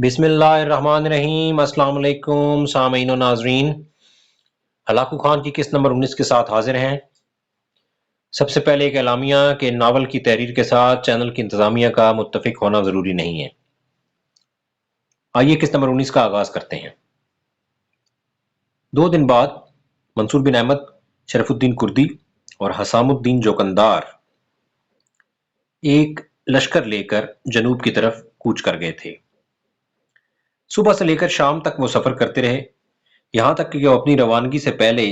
बिस्मिल्लाहिर्रहमानिर्रहीम। अस्सलाम वालेकुम सामीन और नाजरीन। हलाकू खान की किस्त नंबर 19 के साथ हाजिर हैं। सबसे पहले एक एलामिया के नावल की तहरीर के साथ चैनल की इंतजामिया का मुत्तफिक होना ज़रूरी नहीं है। आइए किस्त नंबर 19 का आगाज़ करते हैं। 2 दिन बाद मंसूर बिन अहमद, शरफुद्दीन कुर्दी और हसामुद्दीन जोकंदार एक लश्कर लेकर जनूब की तरफ कूच कर गए थे। सुबह से लेकर शाम तक वो सफ़र करते रहे, यहाँ तक कि वो अपनी रवानगी से पहले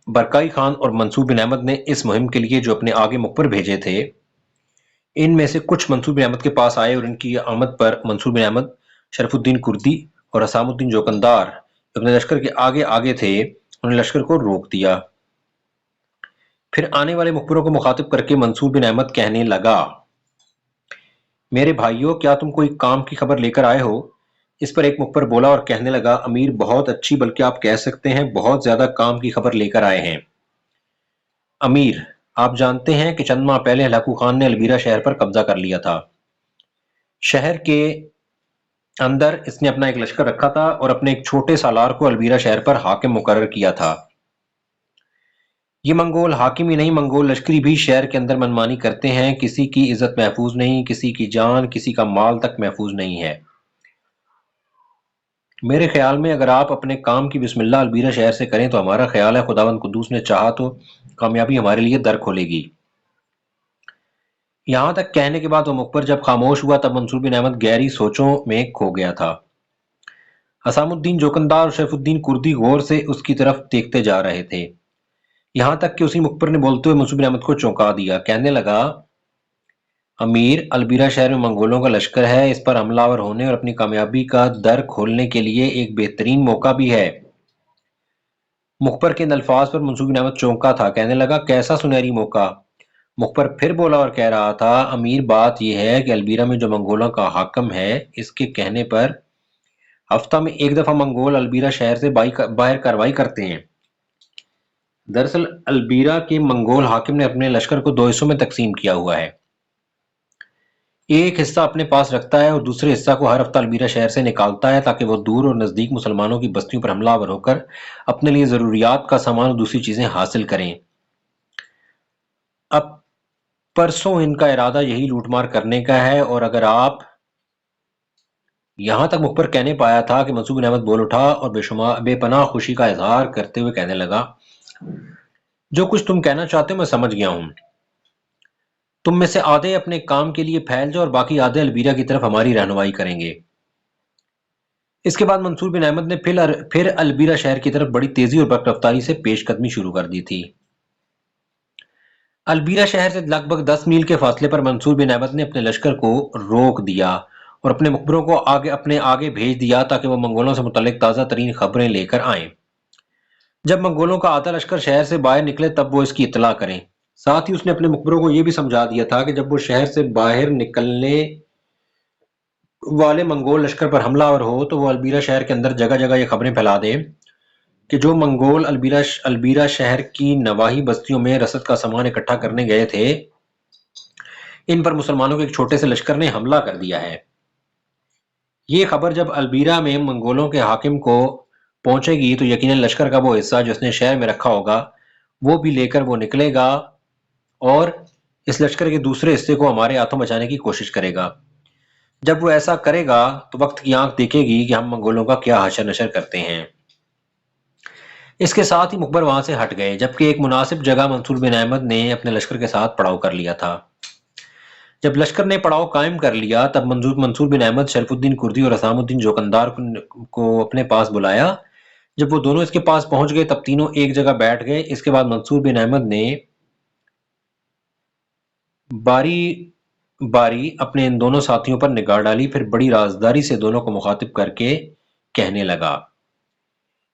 बरकाई खान और मंसूर बिन अहमद ने इस मुहिम के लिए जो अपने आगे मुखबिर भेजे थे, इनमें से कुछ मंसूर बिन अहमद के पास आए और इनकी आमद पर मंसूर बिन अहमद, शरफुद्दीन कुर्दी और हसामुद्दीन जोकंदार अपने लश्कर के आगे आगे थे, उन्हें लश्कर को रोक दिया। फिर आने वाले मुखबिरों को मुखातिब करके मंसूर बिन अहमद कहने लगा, मेरे भाइयों, क्या तुम कोई काम की खबर लेकर आए हो? इस पर एक मुखबिर बोला और कहने लगा, अमीर, बहुत अच्छी, बल्कि आप कह सकते हैं बहुत ज्यादा काम की खबर लेकर आए हैं। अमीर, आप जानते हैं कि चंद माह पहले हलाकू खान ने अलबीरा शहर पर कब्जा कर लिया था। शहर के अंदर इसने अपना एक लश्कर रखा था और अपने एक छोटे सालार को अलबीरा शहर पर हाकिम मुकर्रर किया था। ये मंगोल हाकिम ही नहीं, मंगोल लश्करी भी शहर के अंदर मनमानी करते हैं। किसी की इज्जत महफूज नहीं, किसी की जान, किसी का माल तक महफूज नहीं है। मेरे ख्याल में अगर आप अपने काम की बिस्मिल्लाह अलबीरा शहर से करें तो हमारा ख्याल है खुदावंद कुद्दूस ने चाहा तो कामयाबी हमारे लिए दर खोलेगी। यहाँ तक कहने के बाद वो मुखबिर जब खामोश हुआ तब मंसूर बिन अहमद गहरी सोचों में खो गया था। हसामुद्दीन जोकंदार और शरफुद्दीन कुर्दी गौर से उसकी तरफ देखते जा रहे थे, यहाँ तक कि उसी मुखबिर ने बोलते हुए मंसूर बिन अहमद को चौंका दिया। कहने लगा, अमीर, अलबीरा शहर में मंगोलों का लश्कर है। इस पर हमलावर होने और अपनी कामयाबी का दर खोलने के लिए एक बेहतरीन मौका भी है। मुखबिर के इन अल्फाज पर मंसूर बिन अहमद चौंका था। कहने लगा, कैसा सुनहरी मौका? मुखबिर फिर बोला और कह रहा था, अमीर, बात यह है कि अलबीरा में जो मंगोलों का हाकिम है, इसके कहने पर हफ्ता में एक दफा मंगोल अलबीरा शहर से बाहर कार्रवाई करते हैं। दरअसल अलबीरा के मंगोल हाकिम ने अपने लश्कर को 2 हिस्सों में तकसीम किया हुआ है। एक हिस्सा अपने पास रखता है और दूसरे हिस्सा को हर हफ्ता अलबीरा शहर से निकालता है ताकि वो दूर और नजदीक मुसलमानों की बस्तियों पर हमलावर होकर अपने लिए जरूरियात का सामान और दूसरी चीजें हासिल करें। अब परसों इनका इरादा यही लूटमार करने का है। और अगर आप यहां तक मुखबिर कहने पाया था कि मंसूर बिन अहमद बोल उठा और बेपनाह खुशी का इजहार करते हुए कहने लगा, जो कुछ तुम कहना चाहते हो मैं समझ गया हूं। तुम में से आधे अपने काम के लिए फैल जाओ और बाकी आधे अलबीरा की तरफ हमारी रहनुमाई करेंगे। इसके बाद मंसूर बिन अहमद ने फिर अलबीरा शहर की तरफ बड़ी तेजी और बरकरफ्तारी से पेशकदमी शुरू कर दी थी। अलबीरा शहर से लगभग 10 मील के फासले पर मंसूर बिन अहमद ने अपने लश्कर को रोक दिया और अपने मुखबिरों को अपने आगे भेज दिया ताकि वो मंगोलों से मुतल्लिक ताज़ा तरीन खबरें लेकर आएं। जब मंगोलों का आधा लश्कर शहर से बाहर निकले तब वो इसकी इत्तला करें। साथ ही उसने अपने मुखबिरों को यह भी समझा दिया था कि जब वो शहर से बाहर निकलने वाले मंगोल लश्कर पर हमलावर हो तो वो अलबीरा शहर के अंदर जगह जगह ये खबरें फैला दे कि जो मंगोल अलबीरा शहर की नवाही बस्तियों में रसद का सामान इकट्ठा करने गए थे, इन पर मुसलमानों के एक छोटे से लश्कर ने हमला कर दिया है। ये खबर जब अलबीरा में मंगोलों के हाकिम को पहुंचेगी तो यकीनन लश्कर का वो हिस्सा जो उसने शहर में रखा होगा वो भी लेकर वो निकलेगा और इस लश्कर के दूसरे हिस्से को हमारे हाथों बचाने की कोशिश करेगा। जब वो ऐसा करेगा तो वक्त की आंख देखेगी कि हम मंगोलों का क्या हशर नशर करते हैं। इसके साथ ही मुखबिर वहां से हट गए, जबकि एक मुनासिब जगह मंसूर बिन अहमद ने अपने लश्कर के साथ पड़ाव कर लिया था। जब लश्कर ने पड़ाव कायम कर लिया तब मंसूर बिन अहमद, शरफुद्दीन कुर्दी और हसामुद्दीन जोकंदार को अपने पास बुलाया। जब वो दोनों इसके पास पहुंच गए तब तीनों एक जगह बैठ गए। इसके बाद मंसूर बिन अहमद ने बारी बारी अपने इन दोनों साथियों पर निगाह डाली, फिर बड़ी राजदारी से दोनों को मुखातिब करके कहने लगा,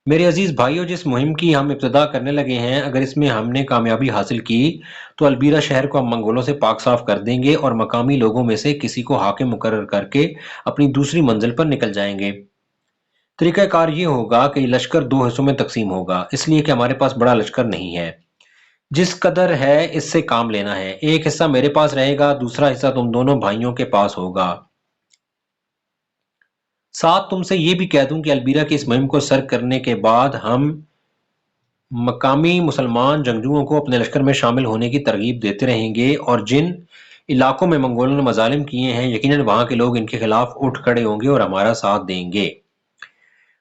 मेरे अजीज भाइयों, जिस मुहिम की हम इब्तिदा करने लगे हैं, अगर इसमें हमने कामयाबी हासिल की तो अलबीरा शहर को हम मंगोलों से पाक साफ कर देंगे और मकामी लोगों में से किसी को हाकिम मुकर्रर करके अपनी दूसरी मंजिल पर निकल जाएंगे। तरीकाकार ये होगा कि लश्कर 2 हिस्सों में तकसीम होगा, इसलिए कि हमारे पास बड़ा लश्कर नहीं है। जिस कदर है इससे काम लेना है। एक हिस्सा मेरे पास रहेगा, दूसरा हिस्सा तुम दोनों भाइयों के पास होगा। ساتھ تم سے یہ بھی کہہ دوں کہ البیرا کی اس مہم کو سر کرنے کے بعد ہم مقامی مسلمان جنگجوؤں کو اپنے لشکر میں شامل ہونے کی ترغیب دیتے رہیں گے، اور جن علاقوں میں منگولوں نے مظالم کیے ہیں یقیناً وہاں کے لوگ ان کے خلاف اٹھ کھڑے ہوں گے اور ہمارا ساتھ دیں گے۔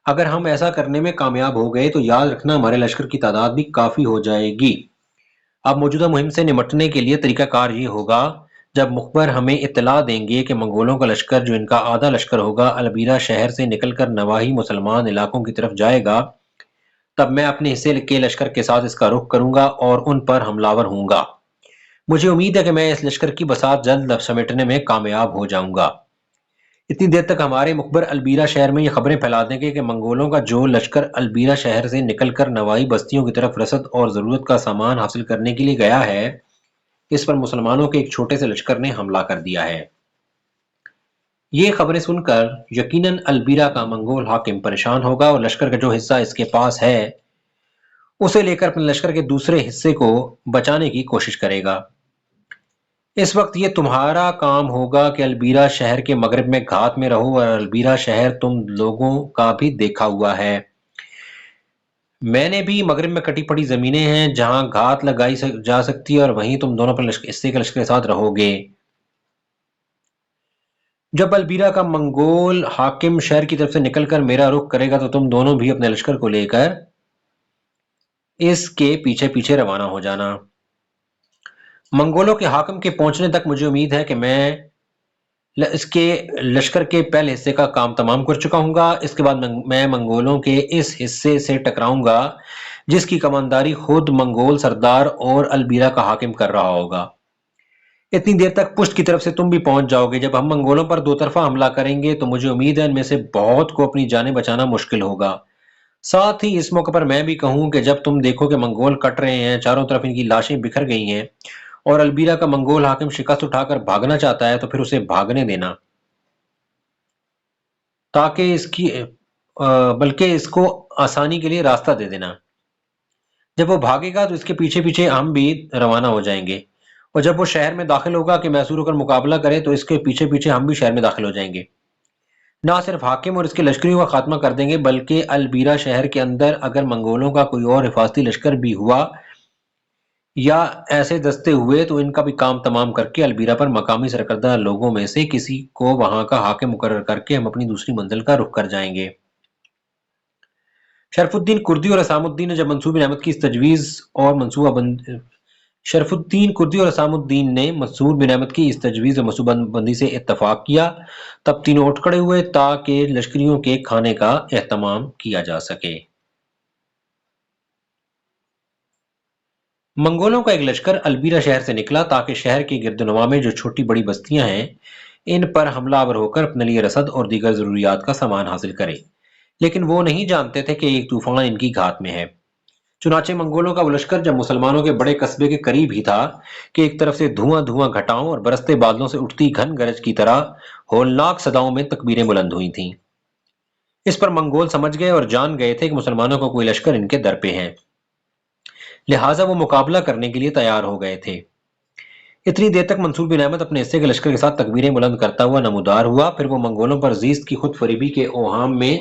اگر ہم ایسا کرنے میں کامیاب ہو گئے تو یاد رکھنا ہمارے لشکر کی تعداد بھی کافی ہو جائے گی۔ اب موجودہ مہم سے نمٹنے کے لیے طریقہ کار یہ ہوگا، جب مخبر ہمیں اطلاع دیں گے کہ منگولوں کا لشکر جو ان کا آدھا لشکر ہوگا البیرا شہر سے نکل کر نواحی مسلمان علاقوں کی طرف جائے گا، تب میں اپنے حصے کے لشکر کے ساتھ اس کا رخ کروں گا اور ان پر حملہ آور ہوں گا۔ مجھے امید ہے کہ میں اس لشکر کی بساط جلد سمیٹنے میں کامیاب ہو جاؤں گا۔ اتنی دیر تک ہمارے مخبر البیرا شہر میں یہ خبریں پھیلا دیں گے کہ منگولوں کا جو لشکر البیرا شہر سے نکل کر نواحی بستیوں کی طرف رسد اور ضرورت کا سامان حاصل کرنے کے لیے گیا ہے، اس پر مسلمانوں کے ایک چھوٹے سے لشکر نے حملہ کر دیا ہے۔ یہ خبریں سن کر یقیناً البیرا کا منگول حاکم پریشان ہوگا اور لشکر کا جو حصہ اس کے پاس ہے اسے لے کر اپنے لشکر کے دوسرے حصے کو بچانے کی کوشش کرے گا۔ اس وقت یہ تمہارا کام ہوگا کہ البیرا شہر کے مغرب میں گھات میں رہو، اور البیرا شہر تم لوگوں کا بھی دیکھا ہوا ہے۔ میں نے بھی مغرب میں کٹی پڑی زمینیں ہیں جہاں گھات لگائی جا سکتی ہے، اور وہیں تم دونوں اپنے حصے کے لشکر کے ساتھ رہو گے۔ جب البیرا کا منگول حاکم شہر کی طرف سے نکل کر میرا رخ کرے گا تو تم دونوں بھی اپنے لشکر کو لے کر اس کے پیچھے پیچھے روانہ ہو جانا۔ منگولوں کے حاکم کے پہنچنے تک مجھے امید ہے کہ میں اس کے لشکر کے پہلے حصے کا کام تمام کر چکا ہوں گا۔ اس کے بعد میں منگولوں کے اس حصے سے ٹکراؤں گا جس کی کمانداری خود منگول سردار اور البیرا کا حاکم کر رہا ہوگا۔ اتنی دیر تک پشت کی طرف سے تم بھی پہنچ جاؤ گے۔ جب ہم منگولوں پر دو طرفہ حملہ کریں گے تو مجھے امید ہے ان میں سے بہت کو اپنی جانیں بچانا مشکل ہوگا۔ ساتھ ہی اس موقع پر میں بھی کہوں کہ جب تم دیکھو کہ منگول کٹ رہے ہیں، چاروں طرف ان کی لاشیں بکھر گئی ہیں اور البیرا کا منگول حاکم شکست اٹھا کر بھاگنا چاہتا ہے، تو پھر اسے بھاگنے دینا، تاکہ بلکہ اس کو آسانی کے لیے راستہ دے دینا۔ جب وہ بھاگے گا تو اس کے پیچھے پیچھے ہم بھی روانہ ہو جائیں گے، اور جب وہ شہر میں داخل ہوگا کہ محصور ہو کر مقابلہ کرے تو اس کے پیچھے پیچھے ہم بھی شہر میں داخل ہو جائیں گے۔ نہ صرف حاکم اور اس کے لشکریوں کا خاتمہ کر دیں گے، بلکہ البیرا شہر کے اندر اگر منگولوں کا کوئی اور حفاظتی لشکر بھی ہوا یا ایسے دستے ہوئے تو ان کا بھی کام تمام کر کے البیرا پر مقامی سرکردہ لوگوں میں سے کسی کو وہاں کا حاکم مقرر کر کے ہم اپنی دوسری منزل کا رخ کر جائیں گے۔ شرف الدین کردی اور اسام الدین نے جب منصور بن احمد کی اس تجویز اور شرف الدین کردی اور اسام الدین نے منصور بن احمد کی اس تجویز اور منصوبہ بندی سے اتفاق کیا، تب تینوں اٹھ کھڑے ہوئے تاکہ لشکریوں کے کھانے کا اہتمام کیا جا سکے۔ منگولوں کا ایک لشکر البیرا شہر سے نکلا تاکہ شہر کے گرد و نواح میں جو چھوٹی بڑی بستیاں ہیں ان پر حملہ آور ہو کر اپنے لیے رسد اور دیگر ضروریات کا سامان حاصل کرے، لیکن وہ نہیں جانتے تھے کہ ایک طوفان ان کی گھات میں ہے۔ چنانچہ منگولوں کا وہ لشکر جب مسلمانوں کے بڑے قصبے کے قریب ہی تھا کہ ایک طرف سے دھواں دھواں گھٹاؤں اور برستے بادلوں سے اٹھتی گھن گرج کی طرح ہولناک صداؤں میں تکبیریں بلند ہوئی تھیں۔ اس پر منگول سمجھ گئے اور جان گئے تھے کہ مسلمانوں کا کوئی لشکر ان کے در پہ ہے، لہٰذا وہ مقابلہ کرنے کے لیے تیار ہو گئے تھے۔ اتنی دیر تک منصور بن احمد اپنے حصے کے لشکر کے ساتھ تکبیریں بلند کرتا ہوا نمودار ہوا، پھر وہ منگولوں پر زیست کی خود فریبی کے اوہام میں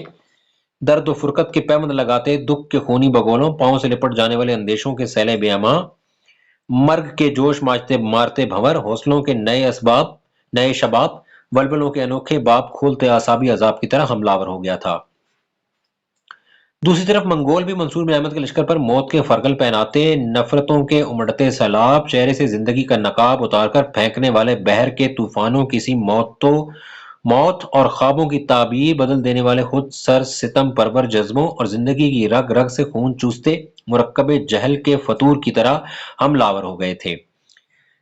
درد و فرقت کے پیوند لگاتے، دکھ کے خونی بگولوں، پاؤں سے لپٹ جانے والے اندیشوں کے سیلے بے امان، مرگ کے جوش مارتے بھنور، حوصلوں کے نئے شباب، ولولوں کے انوکھے باب کھولتے اعصابی عذاب کی طرح حملہ آور ہو گیا تھا۔ دوسری طرف منگول بھی منصور بن احمد کے لشکر پر موت کے فرگل پہناتے، نفرتوں کے امڑتے سیلاب، چہرے سے زندگی کا نقاب اتار کر پھینکنے والے بحر کے طوفانوں، کسی موت اور خوابوں کی تعبیر بدل دینے والے خود سر ستم پرور جذبوں اور زندگی کی رگ رگ سے خون چوستے مرکب جہل کے فطور کی طرح حملہ آور ہو گئے تھے۔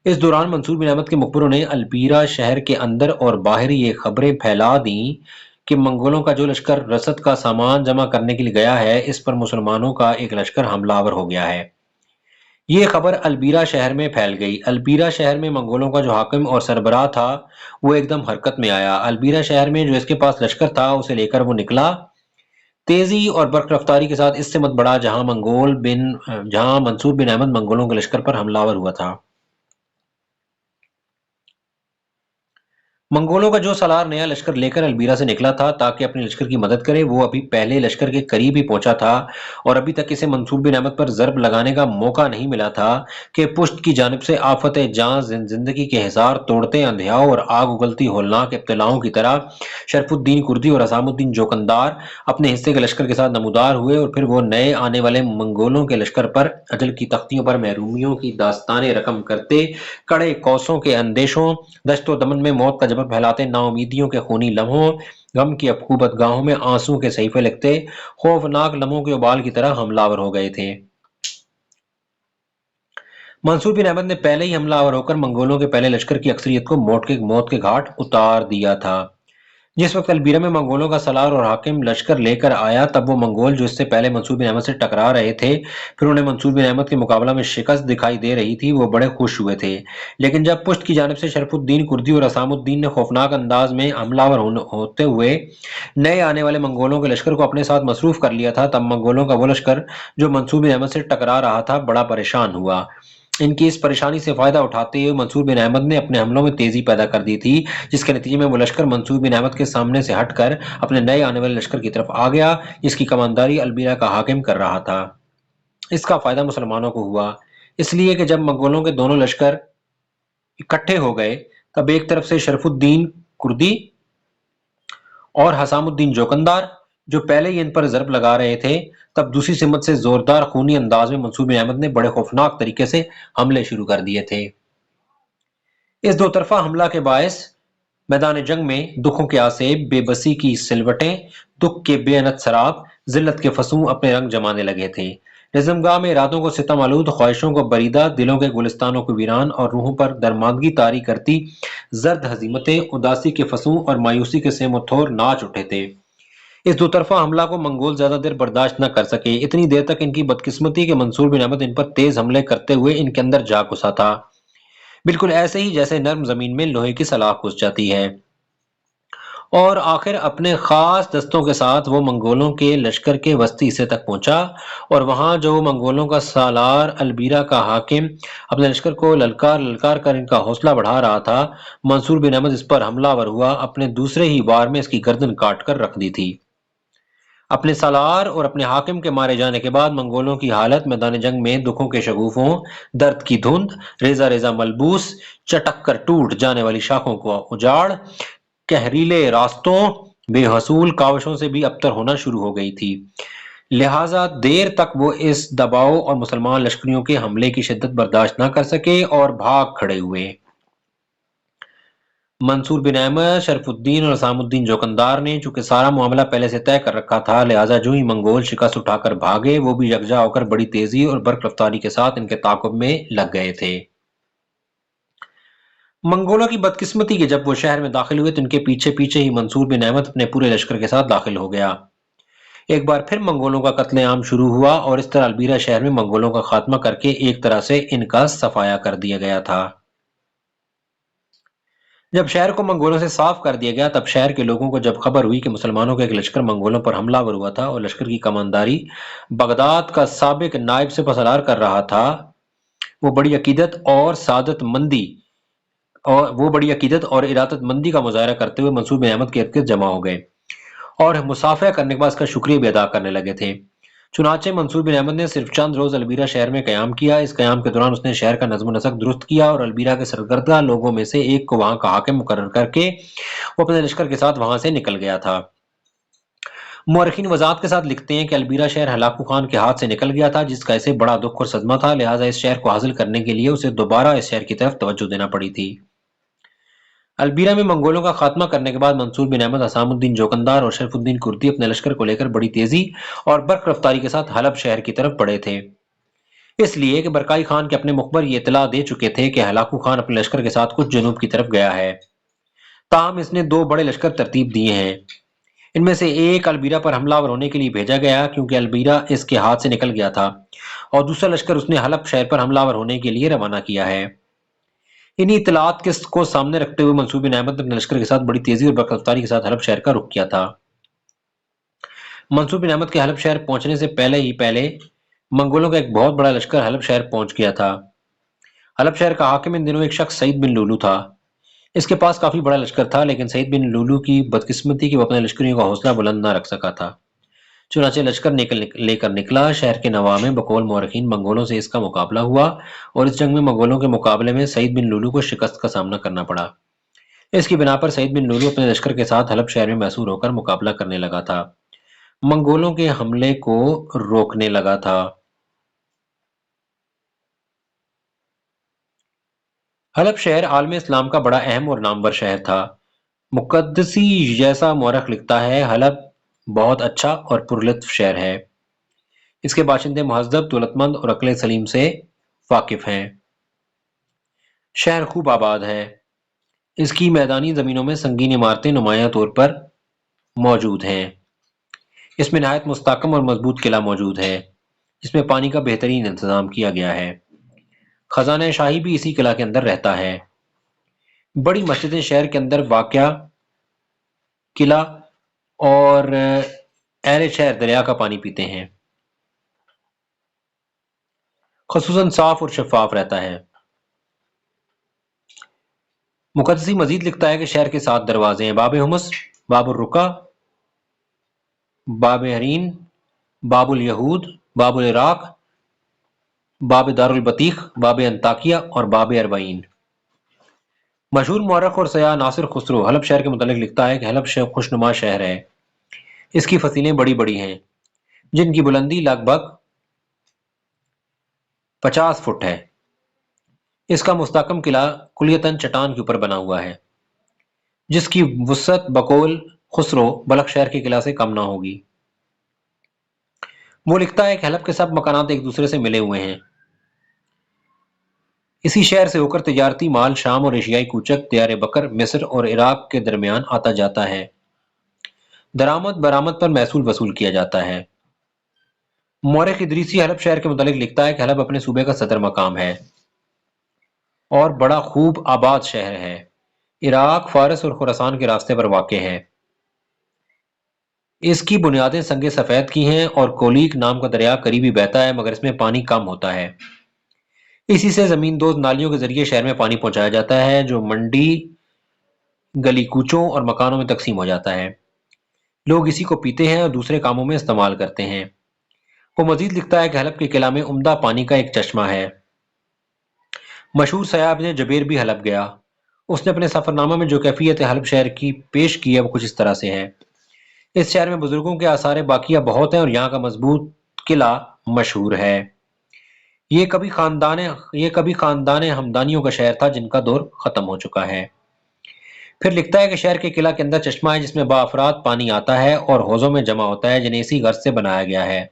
اس دوران منصور بن احمد کے مخبروں نے البیرا شہر کے اندر اور باہر یہ خبریں پھیلا دیں کہ منگولوں کا جو لشکر رسد کا سامان جمع کرنے کے لیے گیا ہے اس پر مسلمانوں کا ایک لشکر حملہ آور ہو گیا ہے۔ یہ خبر البیرا شہر میں پھیل گئی۔ البیرا شہر میں منگولوں کا جو حاکم اور سربراہ تھا وہ ایک دم حرکت میں آیا۔ البیرا شہر میں جو اس کے پاس لشکر تھا اسے لے کر وہ نکلا، تیزی اور برق رفتاری کے ساتھ اس سے مت بڑھا جہاں منصور بن احمد منگولوں کے لشکر پر حملہ آور ہوا تھا۔ मंगोलों का जो सालार नया लश्कर लेकर अल्बीरा से निकला था ताकि अपने लश्कर की मदद करे, वो अभी पहले लश्कर के करीब ही पहुंचा था और अभी तक इसे मंसूर बिन अहमद पर जर्ब लगाने का मौका नहीं मिला था कि पुश्त की जानिब से आफत जां जिंदगी के हिसार तोड़ते अंधियाओं और आग उगलती होलनाक इब्तिलाओं की तरह शरफुद्दीन कुर्दी और असामुद्दीन जोकंदार अपने हिस्से के लश्कर के साथ नमूदार हुए और फिर वो नए आने वाले मंगोलों के लश्कर पर अजल की तख्तियों पर महरूमियों की दास्तानें रकम करते, कड़े कौसों के अंदेशों, दश्तो दमन में मौत का जबर फैलाते, नाउमीदियों के खूनी लम्हों, गम की अफकूबत गाहों में आंसू के सहीफे लिखते, खौफनाक लम्हों के उबाल की तरह हमलावर हो गए थे। मंसूर बिन अहमद ने पहले ही हमलावर होकर मंगोलों के पहले लश्कर की अक्सरियत को मौत के घाट उतार दिया था। जिस वक्त अल्बीरा में मंगोलों का सलार और हाकिम लश्कर लेकर आया, तब वो मंगोल जो इससे पहले मंसूर बिन अहमद से टकरा रहे थे, फिर उन्हें मंसूर बिन अहमद के मुकाबला में शिकस्त दिखाई दे रही थी, वो बड़े खुश हुए थे। लेकिन जब पुश्त की जानिब से शरफुद्दीन कुर्दी और असामुद्दीन ने खौफनाक अंदाज में हमलावर होते हुए नए आने वाले मंगोलों के लश्कर को अपने साथ मसरूफ कर लिया था, तब मंगोलों का वो लश्कर जो मंसूर बिन अहमद से टकरा रहा था, बड़ा परेशान हुआ। इनकी इस परेशानी से फायदा उठाते हुए मंसूर बिन अहमद ने अपने हमलों में तेजी पैदा कर दी थी, जिसके नतीजे में वो लश्कर मंसूर बिन अहमद के सामने से हटकर अपने नए आने वाले लश्कर की तरफ आ गया, जिसकी कमानदारी अल्बीरा का हाकिम कर रहा था। इसका फायदा मुसलमानों को हुआ, इसलिए कि जब मंगोलों के दोनों लश्कर इकट्ठे हो गए, तब एक तरफ से शरफुद्दीन कुर्दी और हसामुद्दीन जोकंदार, जो पहले ही इन पर जरब लगा रहे थे, तब दूसरी सिमत से जोरदार खूनी अंदाज में मंसूर बिन अहमद ने बड़े खौफनाक तरीके से हमले शुरू कर दिए थे। इस दो तरफा हमला के बायस मैदान जंग में दुखों के आसेब, बेबसी की सिलवटें, दुख के बेअनत सराब, जिल्लत के फसूं अपने रंग जमाने लगे थे। रिज़मगाह में इरादों को सितम आलूद, ख्वाहिशों को बरीदा, दिलों के गुलिस्तानों को वीरान और रूहों पर दरमांदगी तारी करती जर्द हजीमतें, उदासी के फसूं और मायूसी के सेमोथोर नाच उठे थे। इस दो तरफा हमला को मंगोल ज्यादा देर बर्दाश्त न कर सके। इतनी देर तक इनकी बदकिस्मती के मंसूर बिन अहमद इन पर तेज हमले करते हुए इनके अंदर जा घुसा था, बिल्कुल ऐसे ही जैसे नर्म जमीन में लोहे की सलाख घुस जाती है। और आखिर अपने खास दस्तों के साथ वो मंगोलों के लश्कर के वस्ती हिस्से तक पहुंचा और वहां जो मंगोलों का सालार अल्बीरा का हाकिम अपने लश्कर को ललकार ललकार कर इनका हौसला बढ़ा रहा था, मंसूर बिन अहमद इस पर हमलावर हुआ, अपने दूसरे ही वार में इसकी गर्दन काट कर रख दी थी। अपने सालार और अपने हाकिम के मारे जाने के बाद मंगोलों की हालत मैदान जंग में दुखों के शगुफों, दर्द की धुंध, रेजा रेजा मलबूस, चटक कर टूट जाने वाली शाखों को उजाड़, कहरीले रास्तों, बेहसूल कावशों से भी अबतर होना शुरू हो गई थी। लिहाजा देर तक वो इस दबाव और मुसलमान लश्करियों के हमले की शिद्दत बर्दाश्त न कर सके और भाग खड़े हुए। मंसूर बिन अहमद, शरफुद्दीन और असामुद्दीन जोकंदार ने चूंकि सारा मामला पहले से तय कर रखा था, लिहाजा जो ही मंगोल शिकस्त उठाकर भागे, वो भी यकजा होकर बड़ी तेजी और बर्क रफ्तारी के साथ इनके ताकुब में लग गए थे। मंगोलों की बदकिस्मती के जब वो शहर में दाखिल हुए, तो इनके पीछे पीछे ही मंसूर बिन अहमद अपने पूरे लश्कर के साथ दाखिल हो गया। एक बार फिर मंगोलों का कत्लेआम शुरू हुआ और इस तरह अल्बीरा शहर में मंगोलों का खात्मा करके एक तरह से इनका सफाया कर दिया गया था। जब शहर को मंगोलों से साफ कर दिया गया, तब शहर के लोगों को जब खबर हुई कि मुसलमानों का एक लश्कर मंगोलों पर हमलावर हुआ था और लश्कर की कमानदारी बगदाद का साबिक नायब से पसरार कर रहा था, वो बड़ी अकीदत और सादत मंदी वो बड़ी अकीदत और इरादत मंदी का मुजाहरा करते हुए मंसूर बिन अहमद के इर्द गिर्द जमा हो गए और मुसाफा करने के बाद इसका शुक्रिया भी अदा करने लगे थे। चुनाचे मंसूर बिन अहमद ने सिर्फ चंद रोज अलबीरा शहर में कयाम किया। इस कयाम के दौरान उसने शहर का नज्म नसक दुरुस्त किया और अलबीरा के सरगर्दा लोगों में से एक को वहां का हाकिम मुकर्रर करके वो अपने लश्कर के साथ वहां से निकल गया था। मुअर्रिखीन वजाहत के साथ लिखते हैं कि अलबीरा शहर हलाकू खान के हाथ से निकल गया था, जिसका इसे बड़ा दुख और सदमा था। लिहाजा इस शहर को हासिल करने के लिए उसे दोबारा इस शहर की तरफ तवज्जो देना पड़ी थी। अलबीरा में मंगोलों का खात्मा करने के बाद मंसूर बिन अहमद, असामुद्दीन जोकंदार और शरफुद्दीन कुर्दी अपने लश्कर को लेकर बड़ी तेजी और बर्क रफ्तारी के साथ हलब शहर की तरफ बढ़े थे, इसलिए कि बरकाई खान के अपने मुखबर ये इतला दे चुके थे कि हलाकू खान अपने लश्कर के साथ कुछ जनूब की तरफ गया है। ताहम इसने दो बड़े लश्कर तरतीब दिए हैं। इनमें से एक अलबीरा पर हमलावर होने के लिए भेजा गया, क्योंकि अलबीरा इसके हाथ से निकल गया था, और दूसरा लश्कर उसने हलब शहर पर हमलावर होने के लिए रवाना किया है। इन्हीं इतलात को सामने रखते हुए मंसूर बिन अहमद ने अपने लश्कर के साथ बड़ी तेजी और बर्फबारी के साथ हलब शहर का रुख किया था। मंसूर बिन अहमद के हलब शहर पहुंचने से पहले मंगोलों का एक बहुत बड़ा लश्कर हलब शहर पहुंच गया था। हलब शहर का हाकिम इन दिनों एक शख्स सईद बिन लूलू था। اس کے پاس کافی بڑا لشکر تھا، لیکن سعید بن لولو کی بدقسمتی کہ وہ اپنے لشکریوں کا حوصلہ بلند نہ رکھ سکا تھا۔ چنانچہ لشکر لے کر نکلا۔ شہر کے نواح میں بقول مورخین منگولوں سے اس کا مقابلہ ہوا اور اس جنگ میں منگولوں کے مقابلے میں سعید بن لولو کو شکست کا سامنا کرنا پڑا۔ اس کی بنا پر سعید بن لولو اپنے لشکر کے ساتھ حلب شہر میں محصور ہو کر مقابلہ کرنے لگا تھا، منگولوں کے حملے کو روکنے لگا تھا۔ حلب شہر عالم اسلام کا بڑا اہم اور نامور شہر تھا۔ مقدسی جیسا مورخ لکھتا ہے، حلب بہت اچھا اور پرلطف شہر ہے۔ اس کے باشندے مہذب، دولت مند اور عقل سلیم سے واقف ہیں۔ شہر خوب آباد ہے۔ اس کی میدانی زمینوں میں سنگین عمارتیں نمایاں طور پر موجود ہیں۔ اس میں نہایت مستحکم اور مضبوط قلعہ موجود ہے، جس میں پانی کا بہترین انتظام کیا گیا ہے۔ خزانہ شاہی بھی اسی قلعہ کے اندر رہتا ہے۔ بڑی مسجدیں شہر کے اندر واقع قلعہ اور اہل شہر دریا کا پانی پیتے ہیں، خصوصاً صاف اور شفاف رہتا ہے۔ مقدسی مزید لکھتا ہے کہ شہر کے 7 دروازے ہیں: باب حمص، باب الرقہ، باب حرین، باب الیہود، باب العراق، باب دار البطیخ، باب انطاکیہ اور باب اربعین۔ مشہور مورخ اور سیاح ناصر خسرو حلب شہر کے متعلق لکھتا ہے کہ حلب شہر خوشنما شہر ہے۔ اس کی فصیلیں بڑی بڑی ہیں، جن کی بلندی لگ بھگ 50 فٹ ہے۔ اس کا مستحکم قلعہ کلیتاً چٹان کے اوپر بنا ہوا ہے، جس کی وسعت بقول خسرو بلخ شہر کے قلعہ سے کم نہ ہوگی۔ وہ لکھتا ہے کہ حلب کے سب مکانات ایک دوسرے سے ملے ہوئے ہیں۔ اسی شہر سے ہو کر تجارتی مال شام اور ایشیائی کوچک دیار بکر، مصر اور عراق کے درمیان آتا جاتا ہے۔ درآمد برآمد پر محصول وصول کیا جاتا ہے۔ مورخ ادریسی حلب شہر کے متعلق لکھتا ہے کہ حلب اپنے صوبے کا صدر مقام ہے اور بڑا خوب آباد شہر ہے۔ عراق، فارس اور خراسان کے راستے پر واقع ہے۔ اس کی بنیادیں سنگ سفید کی ہیں اور کولیک نام کا دریا قریبی بہتا ہے، مگر اس میں پانی کم ہوتا ہے۔ اسی سے زمین دوز نالیوں کے ذریعے شہر میں پانی پہنچایا جاتا ہے، جو منڈی، گلی کوچوں اور مکانوں میں تقسیم ہو جاتا ہے۔ لوگ اسی کو پیتے ہیں اور دوسرے کاموں میں استعمال کرتے ہیں۔ وہ مزید لکھتا ہے کہ حلب کے قلعہ میں عمدہ پانی کا ایک چشمہ ہے۔ مشہور سیاح ابن جبیر بھی حلب گیا۔ اس نے اپنے سفر نامہ میں جو کیفیت حلب شہر کی پیش کی ہے وہ کچھ اس طرح سے ہے: اس شہر میں بزرگوں کے آثار باقیہ بہت ہیں اور یہاں کا مضبوط قلعہ مشہور ہے۔ یہ کبھی خاندان ہمدانیوں کا شہر تھا جن کا دور ختم ہو چکا ہے۔ پھر لکھتا ہے کہ شہر کے قلعہ کے اندر چشمہ ہے جس میں بافراد پانی آتا ہے اور حوضوں میں جمع ہوتا ہے، جنہیں اسی غرض سے بنایا گیا ہے۔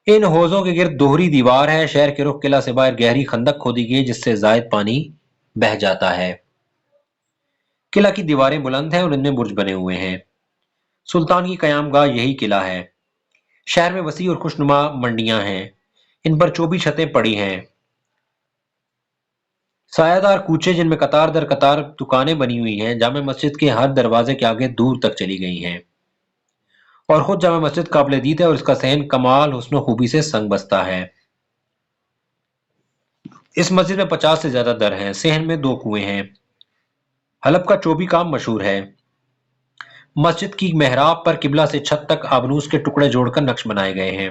ان حوضوں کے گرد دوہری دیوار ہے۔ شہر کے رخ قلعہ سے باہر گہری خندق کھودی گئی جس سے زائد پانی بہہ جاتا ہے۔ قلعہ کی دیواریں بلند ہیں اور ان میں برج بنے ہوئے ہیں۔ سلطان کی قیام گاہ یہی قلعہ ہے۔ شہر میں وسیع اور خوشنما منڈیاں ہیں، ان پر 24 چھتیں پڑی ہیں۔ سایہ دار کوچے جن میں قطار در قطار دکانیں بنی ہوئی ہیں، جامع مسجد کے ہر دروازے کے آگے دور تک چلی گئی ہیں، اور خود جامع مسجد قابل دید ہے اور اس کا صحن کمال حسن و خوبی سے سنگ بستہ ہے۔ اس مسجد میں 50 سے زیادہ در ہیں۔ صحن میں 2 کنویں ہیں۔ حلب کا چوبی کام مشہور ہے۔ مسجد کی محراب پر قبلہ سے چھت تک آبنوس کے ٹکڑے جوڑ کر نقش بنائے گئے ہیں۔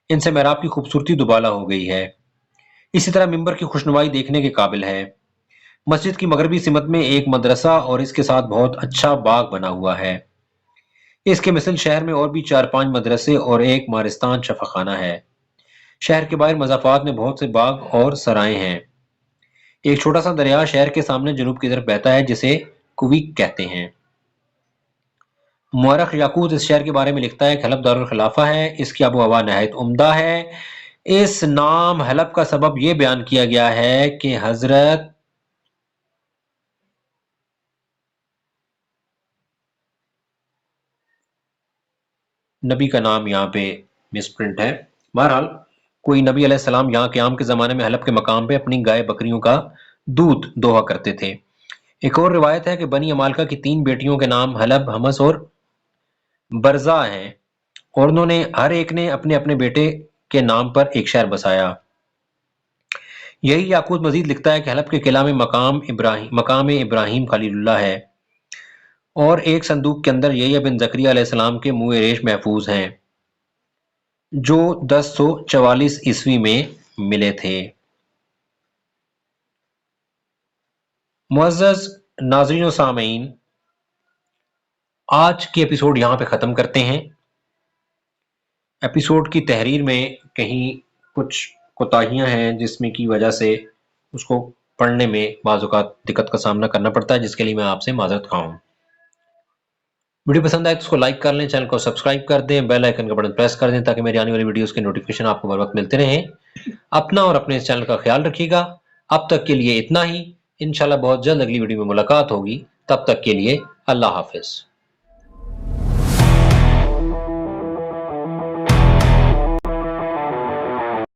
ان سے محراب کی خوبصورتی دوبالا ہو گئی ہے۔ اسی طرح ممبر کی خوشنمائی دیکھنے کے قابل ہے۔ مسجد کی مغربی سمت میں ایک مدرسہ اور اس کے ساتھ بہت اچھا باغ بنا ہوا ہے۔ اس کے مثل شہر میں اور بھی 4-5 مدرسے اور ایک مارستان شفاخانہ ہے۔ شہر کے باہر مضافات میں بہت سے باغ اور سرائیں ہیں۔ ایک چھوٹا سا دریا شہر کے سامنے جنوب کی طرف بہتا ہے جسے کویک کہتے ہیں۔ مورخ یاقوت اس شہر کے بارے میں لکھتا ہے کہ حلب دارالخلافہ ہے، اس کی آب و ہوا نہایت عمدہ ہے۔ اس نام حلب کا سبب یہ بیان کیا گیا ہے کہ حضرت نبی کا نام یہاں پہ مس پرنٹ ہے۔ بہرحال کوئی نبی علیہ السلام یہاں قیام کے زمانے میں حلب کے مقام پہ اپنی گائے بکریوں کا دودھ دوہا کرتے تھے۔ ایک اور روایت ہے کہ بنی عمالقہ کی 3 بیٹیوں کے نام حلب، حمص اور برزا ہیں، اور انہوں نے ہر ایک نے اپنے اپنے بیٹے کے نام پر ایک شہر بسایا۔ یہی یاقوت مزید لکھتا ہے کہ حلب کے قلعہ میں مقام ابراہیم خلیل اللہ ہے، اور ایک صندوق کے اندر یحییٰ بن زکریا علیہ السلام کے منہ ریش محفوظ ہیں جو 1044 عیسوی میں ملے تھے۔ معزز ناظرین و سامعین، آج کی ایپیسوڈ یہاں پہ ختم کرتے ہیں۔ ایپیسوڈ کی تحریر میں کہیں کچھ کوتاہیاں ہیں جس میں کی وجہ سے اس کو پڑھنے میں بعض اوقات دقت کا سامنا کرنا پڑتا ہے، جس کے لیے میں آپ سے معذرت خواہ ہوں۔ ویڈیو پسند آئے تو اس کو لائک کر لیں، چینل کو سبسکرائب کر دیں، بیل آئیکن کا بٹن پریس کر دیں تاکہ میری آنے والی ویڈیوز کے نوٹیفیکیشن آپ کو بر وقت ملتے رہیں۔ اپنا اور اپنے اس چینل کا خیال رکھیے گا۔ اب تک کے لیے اتنا ہی، انشاءاللہ بہت جلد اگلی ویڈیو میں ملاقات ہوگی۔ تب تک کے لیے اللہ حافظ۔